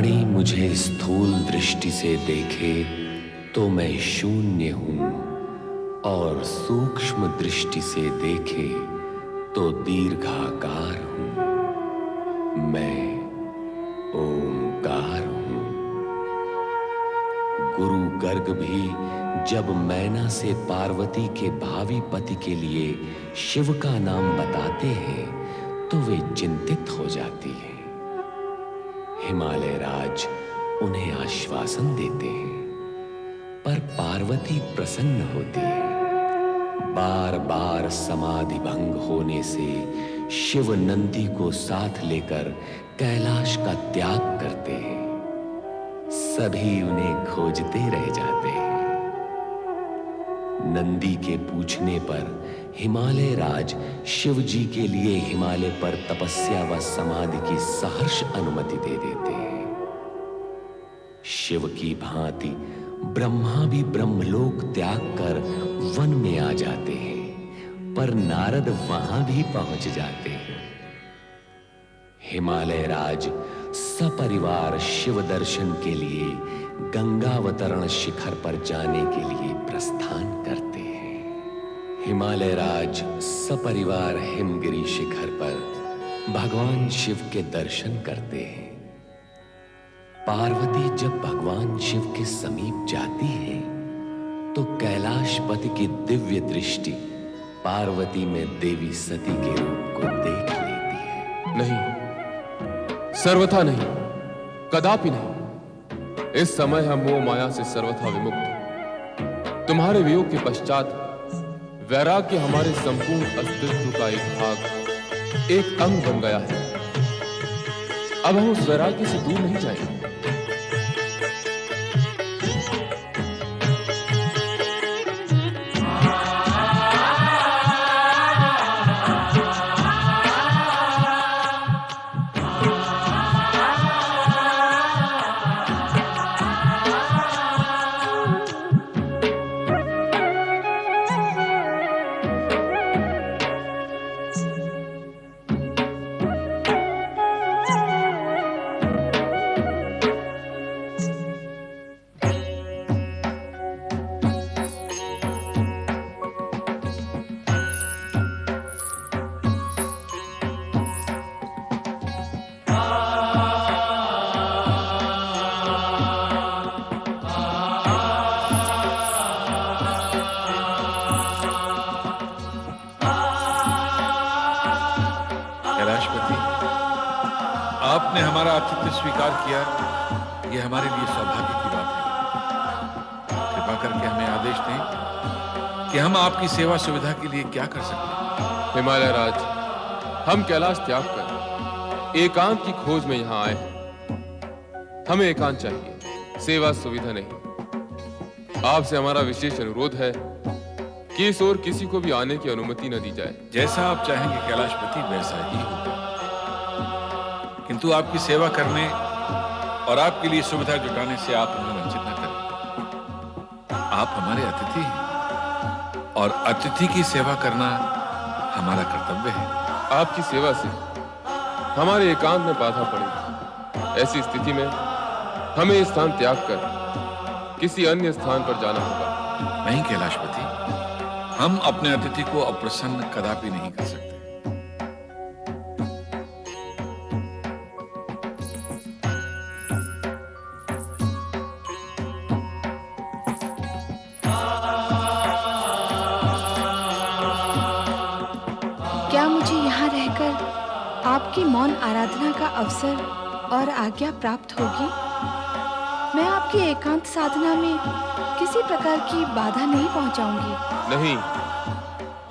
प्राणी मुझे स्थूल दृष्टि से देखे तो मैं शून्य हूं, और सूक्ष्म दृष्टि से देखे तो दीर्घाकार हूं। मैं ओंकार हूं। गुरु गर्ग भी जब मैना से पार्वती के भावी पति के लिए शिव का नाम बताते हैं तो वे चिंतित हो जाती हैं। हिमालय राज उन्हें आश्वासन देते हैं, पर पार्वती प्रसन्न होती है। बार बार समाधि भंग होने से शिव नंदी को साथ लेकर कैलाश का त्याग करते हैं। सभी उन्हें खोजते रह जाते हैं। नंदी के पूछने पर हिमालय राज शिव जी के लिए हिमालय पर तपस्या व समाधि की सहर्ष अनुमति दे देते हैं। शिव की भांति ब्रह्मा भी ब्रह्मलोक त्याग कर वन में आ जाते हैं, पर नारद वहां भी पहुंच जाते हैं। हिमालय राज सपरिवार शिव दर्शन के लिए गंगावतरण शिखर पर जाने के लिए प्रस्थान करते हैं। हिमालय राज सपरिवार हिमगिरी शिखर पर भगवान शिव के दर्शन करते हैं। पार्वती जब भगवान शिव के समीप जाती है तो कैलाशपति की दिव्य दृष्टि पार्वती में देवी सती के रूप को देख लेती है। नहीं, सर्वथा नहीं, कदापि नहीं। इस समय हम मोह माया से सर्वथा विमुक्त हैं। तुम्हारे वियोग के पश्चात वैराग्य हमारे संपूर्ण अस्तित्व का एक भाग, एक अंग बन गया है। अब हम उस वैराग्य से दूर नहीं जाएंगे। आपने हमारा आतिथ्य स्वीकार किया, यह हमारे लिए सौभाग्य की बात है। कृपा करके हमें आदेश दें कि हम आपकी सेवा सुविधा के लिए क्या कर सकते हैं। हिमालय राज, हम कैलाश त्याग कर एकांत की खोज में यहां आए हैं। हमें एकांत चाहिए, सेवा सुविधा नहीं। आपसे हमारा विशेष अनुरोध है कि इस ओर किसी को भी आने की अनुमति न दी जाए। जैसा आप चाहेंगे कैलाशपति, वैसा ही होगा। किंतु आपकी सेवा करने और आपके लिए सुविधा जुटाने से आप हमें वंचित न करें। आप हमारे अतिथि हैं और अतिथि की सेवा करना हमारा कर्तव्य है। आपकी सेवा से हमारे एकांत में बाधा पड़ेगी। ऐसी स्थिति में हमें स्थान त्याग कर किसी अन्य स्थान पर जाना होगा। नहीं कैलाशपति, हम अपने अतिथि को अप्रसन्न कदापि नहीं कर सकते। क्या मुझे यहाँ रहकर आपकी मौन आराधना का अवसर और आज्ञा प्राप्त होगी? मैं आपकी एकांत साधना में किसी प्रकार की बाधा नहीं पहुँचाऊंगी। नहीं,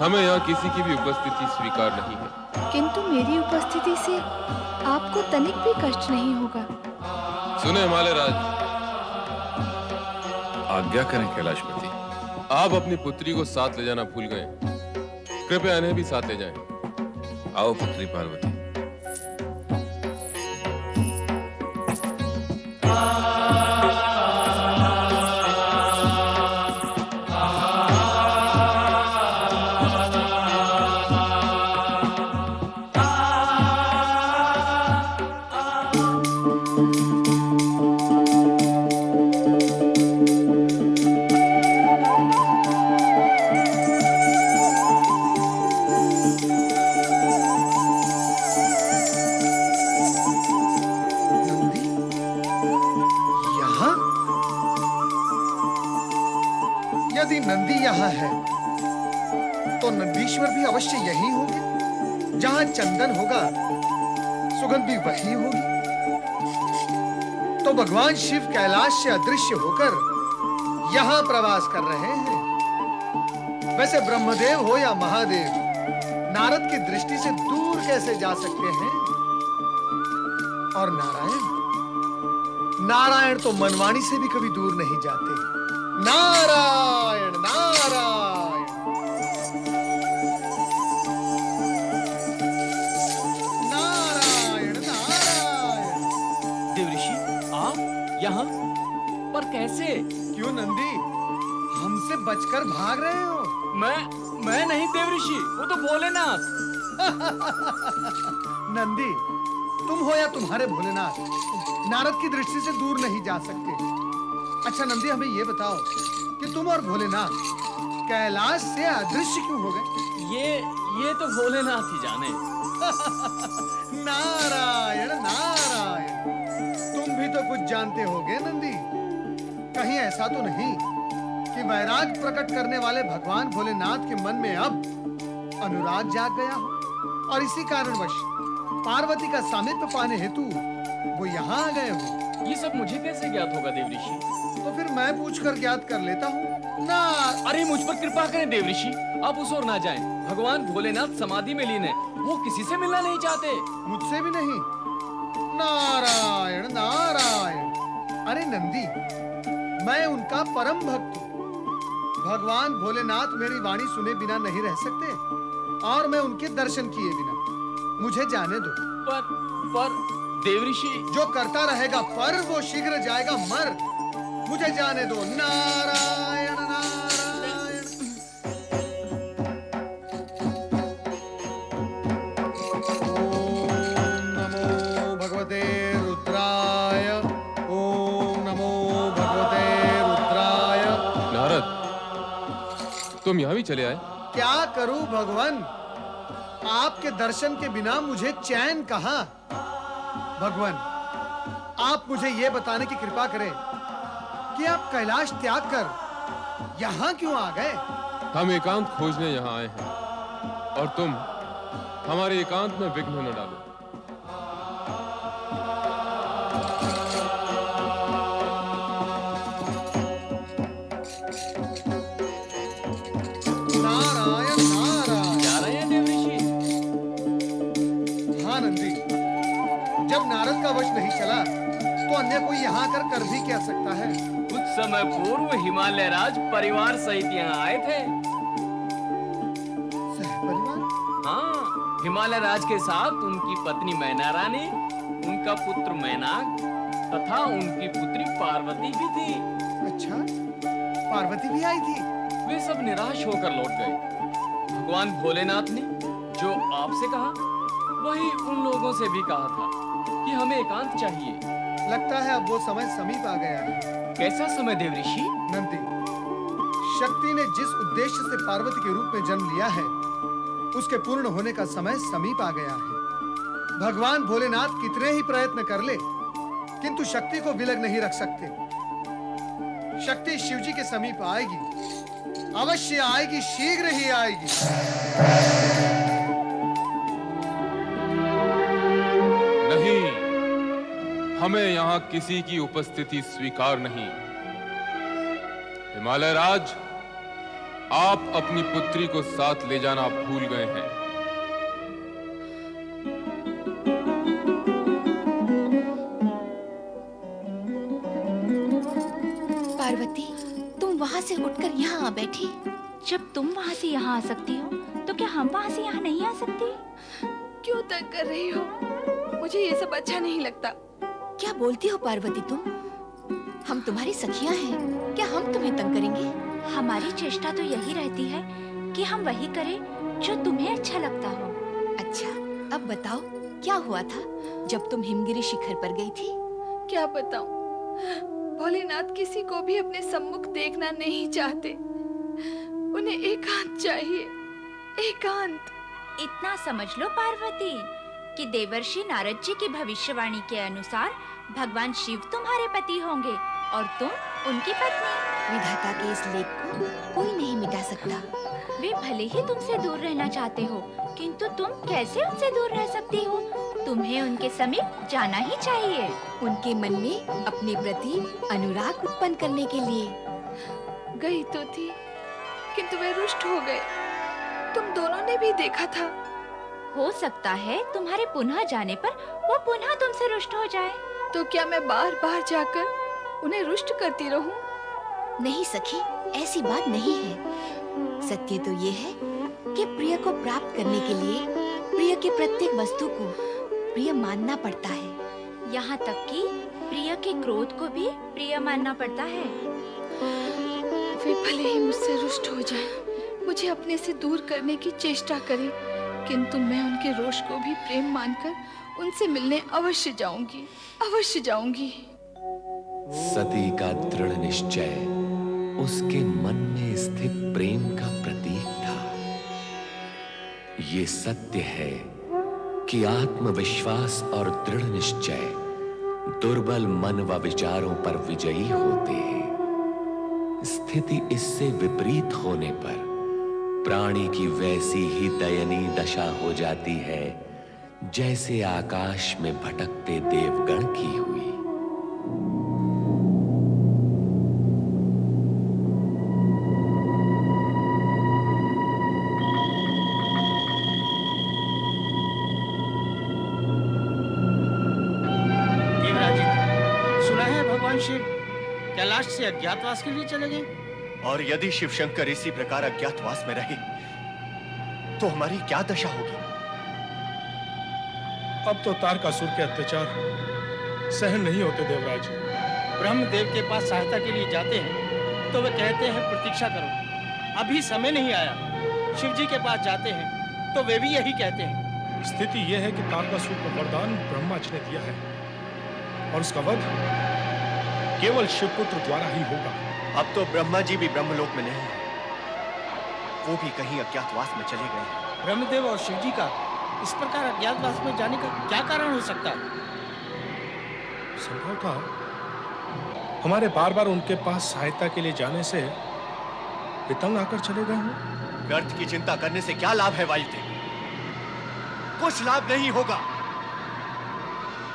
हमें यहाँ किसी की भी उपस्थिति स्वीकार नहीं है। किंतु मेरी उपस्थिति से आपको तनिक भी कष्ट नहीं होगा। सुने हिमालय राज, आज्ञा करें कैलाशपति। आप अपनी पुत्री को साथ ले जाना भूल गए। कृपया इन्हें भी साथ ले जाएं। आओ पुत्री पार्वती। यदि नंदी यहाँ है तो नंदीश्वर भी अवश्य यही होंगे। जहां चंदन होगा सुगंध भी वही होगी। तो भगवान शिव कैलाश से अदृश्य होकर यहां प्रवास कर रहे हैं। वैसे ब्रह्मदेव हो या महादेव, नारद की दृष्टि से दूर कैसे जा सकते हैं? और नारायण तो मनवाणी से भी कभी दूर नहीं जाते। नारायण नारायण नारायण नारायण। देवऋषि, आप यहाँ पर कैसे? क्यों नंदी, हमसे बचकर भाग रहे हो? मैं नहीं देवऋषि, वो तो भोलेनाथ। नंदी, तुम हो या तुम्हारे भोलेनाथ, नारद की दृष्टि से दूर नहीं जा सकते। अच्छा नंदी, हमें ये बताओ कि तुम और भोलेनाथ कैलाश से अदृश्य क्यों हो गए? ये तो भोलेनाथ ही जाने। नारायण नारायण, तुम भी तो कुछ जानते होगे नंदी। कहीं ऐसा तो नहीं कि वैराग प्रकट करने वाले भगवान भोलेनाथ के मन में अब अनुराग जाग गया हो और इसी कारणवश पार्वती का सामीप्य पाने हेतु वो यहाँ आ गए हो? ये सब मुझे कैसे ज्ञात होगा देवऋषि? तो फिर मैं पूछकर ज्ञात कर लेता हूँ ना। अरे मुझ पर कृपा करें देवऋषि, आप उस ओर ना जाएं। भगवान भोलेनाथ समाधि में लीन है, वो किसी से मिलना नहीं चाहते। मुझसे भी नहीं? नारायण नारायण। अरे नंदी, मैं उनका परम भक्त हूँ। भगवान भोलेनाथ मेरी वाणी सुने बिना नहीं रह सकते और मैं उनके दर्शन किए बिना, मुझे जाने दो। पर देवऋषि, जो करता रहेगा पर वो शीघ्र जाएगा मर। मुझे जाने दो। नारायण नारायण। ओम नमो भगवते रुद्राय। ओम नमो भगवते रुद्राय। नारद, तुम यहाँ भी चले आए? क्या करूं भगवान, आपके दर्शन के बिना मुझे चैन कहां। भगवान, आप मुझे यह बताने की कृपा करें कि आप कैलाश त्याग कर यहां क्यों आ गए? हम एकांत खोजने यहाँ आए हैं और तुम हमारे एकांत में विघ्न न डालो। नारायण नारायण। जा रहे हैं देवऋषि? हाँ नंदी, जब नारद का वश नहीं चला तो अन्य कोई यहाँ कर भी क्या सकता है? कुछ समय पूर्व हिमालय राज परिवार सहित यहाँ आए थे। सहपरिवार? हाँ, हिमालय राज के साथ उनकी पत्नी मैना रानी, उनका पुत्र मैनाक तथा उनकी पुत्री पार्वती भी थी। अच्छा, पार्वती भी आई थी? वे सब निराश होकर लौट गए। भगवान भोलेनाथ ने जो आपसे कहा वही उन लोगों से भी कहा था कि हमें एकांत चाहिए। लगता है अब वो समय समीप आ गया है। कैसा समय देवऋषि? नंदी, शक्ति ने जिस उद्देश्य से पार्वती के रूप में जन्म लिया है उसके पूर्ण होने का समय समीप आ गया है। भगवान भोलेनाथ कितने ही प्रयत्न कर ले किंतु शक्ति को विलग नहीं रख सकते। शक्ति शिवजी के समीप आएगी, अवश्य आएगी, शीघ्र ही आएगी। नहीं, हमें यहाँ किसी की उपस्थिति स्वीकार नहीं। हिमालय राज, आप अपनी पुत्री को साथ ले जाना भूल गए हैं। पार्वती, तुम वहाँ से उठकर यहाँ आ बैठी। जब तुम वहाँ से यहाँ आ सकती हो तो क्या हम वहाँ से यहाँ नहीं आ सकते? क्यों तंग कर रही हो? मुझे ये सब अच्छा नहीं लगता। क्या बोलती हो पार्वती तुम? हम तुम्हारी सखियां हैं, क्या हम तुम्हें तंग करेंगे? हमारी चेष्टा तो यही रहती है कि हम वही करें जो तुम्हें अच्छा लगता हो। अच्छा, अब बताओ क्या हुआ था जब तुम हिमगिरी शिखर पर गई थी? क्या बताऊं? भोलेनाथ किसी को भी अपने सम्मुख देखना नहीं चाहते। उन्हें एकांत चाहिए, एकांत। इतना समझ लो पार्वती कि देवर्षि नारद जी की भविष्यवाणी के अनुसार भगवान शिव तुम्हारे पति होंगे और तुम उनकी पत्नी। विधाता के इस लेख को कोई नहीं मिटा सकता। वे भले ही तुमसे दूर रहना चाहते हो, किंतु तुम कैसे उनसे दूर रह सकती हो? तुम्हें उनके समीप जाना ही चाहिए। उनके मन में अपने प्रति अनुराग उत्पन्न करने के लिए। गई तो थी, किंतु वे रुष्ट हो गए। तुम दोनों ने भी देखा था। हो सकता है तुम्हारे पुनः जाने पर वो पुनः तुमसे रुष्ट हो जाए। तो क्या मैं बार बार जाकर उन्हें रुष्ट करती रहूं? नहीं सखी, ऐसी बात नहीं है। सत्य तो ये है कि प्रिय को प्राप्त करने के लिए प्रिय के प्रत्येक वस्तु को प्रिय मानना पड़ता है। यहाँ तक कि प्रिय के क्रोध को भी प्रिय मानना पड़ता है। वे भले ही मुझसे रुष्ट हो जाएं, मुझे अपने से दूर करने की चेष्टा करें, किंतु मैं उनके रोष को भी प्रेम मानकर उनसे मिलने अवश्य जाऊंगी, अवश्य जाऊंगी। सती का दृढ़ निश्चय उसके मन में स्थित प्रेम का प्रतीक था। ये सत्य है कि आत्मविश्वास और दृढ़ निश्चय दुर्बल मन व विचारों पर विजयी होते हैं। स्थिति इससे विपरीत होने पर प्राणी की वैसी ही दयनीय दशा हो जाती है जैसे आकाश में भटकते देवगण की हुई। देवराज जी, सुना है भगवान शिव कैलाश से अज्ञातवास के लिए चले गए। और यदि शिव शंकर इसी प्रकार अज्ञातवास में रहे तो हमारी क्या दशा होगी? अब तो तारकासुर के अत्याचार सहन नहीं होते देवराज। ब्रह्मदेव के पास सहायता के लिए जाते हैं तो वे कहते हैं प्रतीक्षा करो, अभी समय नहीं आया। शिव जी के पास जाते हैं तो वे भी यही कहते हैं। स्थिति यह है कि तारकासुर को वरदान ब्रह्मा जी ने दिया है और उसका वध केवल शिवपुत्र द्वारा ही होगा। अब तो ब्रह्मा जी भी ब्रह्मलोक में नहीं है, वो भी कहीं अज्ञातवास में चले गए हैं। ब्रह्मदेव और शिव जी का इस प्रकार अज्ञातवास में जाने का क्या कारण हो सकता है? संभव था हमारे बार बार उनके पास सहायता के लिए जाने से वे तंग आकर चले गए हों। व्यर्थ की चिंता करने से क्या लाभ है वायुदेव? कुछ लाभ नहीं होगा।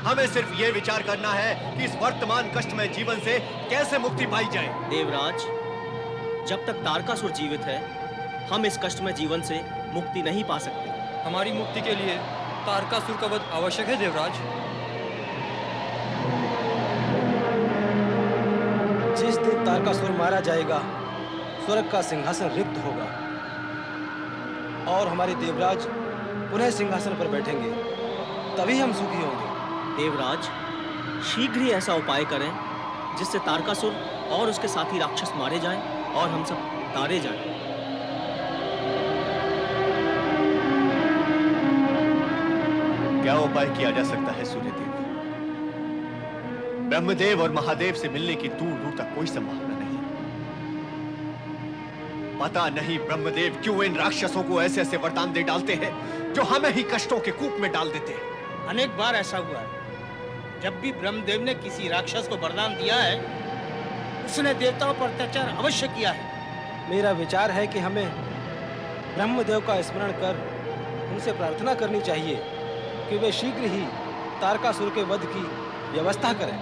हमें सिर्फ ये विचार करना है कि इस वर्तमान कष्टमय जीवन से कैसे मुक्ति पाई जाए। देवराज, जब तक तारकासुर जीवित है हम इस कष्टमय जीवन से मुक्ति नहीं पा सकते। हमारी मुक्ति के लिए तारकासुर का वध आवश्यक है देवराज। जिस दिन तारकासुर मारा जाएगा स्वर्ग का सिंहासन रिक्त होगा और हमारे देवराज पुनः सिंहासन पर बैठेंगे, तभी हम सुखी होंगे। देवराज, शीघ्र ही ऐसा उपाय करें जिससे तारकासुर और उसके साथी राक्षस मारे जाएं और हम सब तारे जाएं। क्या उपाय किया जा सकता है सूर्यदेव? ब्रह्मदेव और महादेव से मिलने की दूर दूर तक कोई संभावना नहीं। पता नहीं ब्रह्मदेव क्यों इन राक्षसों को ऐसे ऐसे वरदान दे डालते हैं जो हमें ही कष्टों के कूप में डाल देते हैं। अनेक बार ऐसा हुआ है। जब भी ब्रह्मदेव ने किसी राक्षस को वरदान दिया है, उसने देवताओं पर अत्याचार अवश्य किया है। मेरा विचार है कि हमें ब्रह्मदेव का स्मरण कर उनसे प्रार्थना करनी चाहिए कि वे शीघ्र ही तारकासुर के वध की व्यवस्था करें।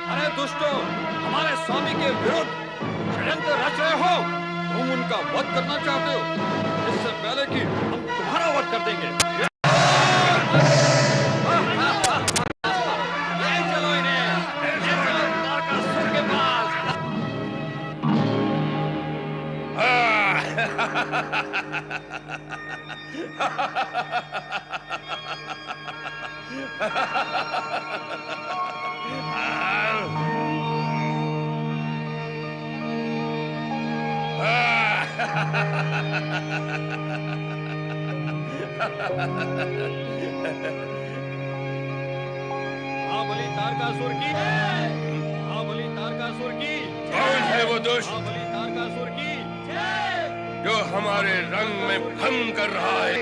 अरे दुष्टों, हमारे स्वामी के विरुद्ध षड्यंत्र रच रहे हो। तुम उनका वध करना चाहते हो, इससे पहले कि हम तुम्हारा वध कर देंगे। ले चलो इन्हें, ले चलो तारकासुर के पास। महाबली तारकासुर की, महाबली तारकासुर की। कौन है वो दुष्ट महाबली तारकासुर की जो हमारे रंग में भंग कर रहा है?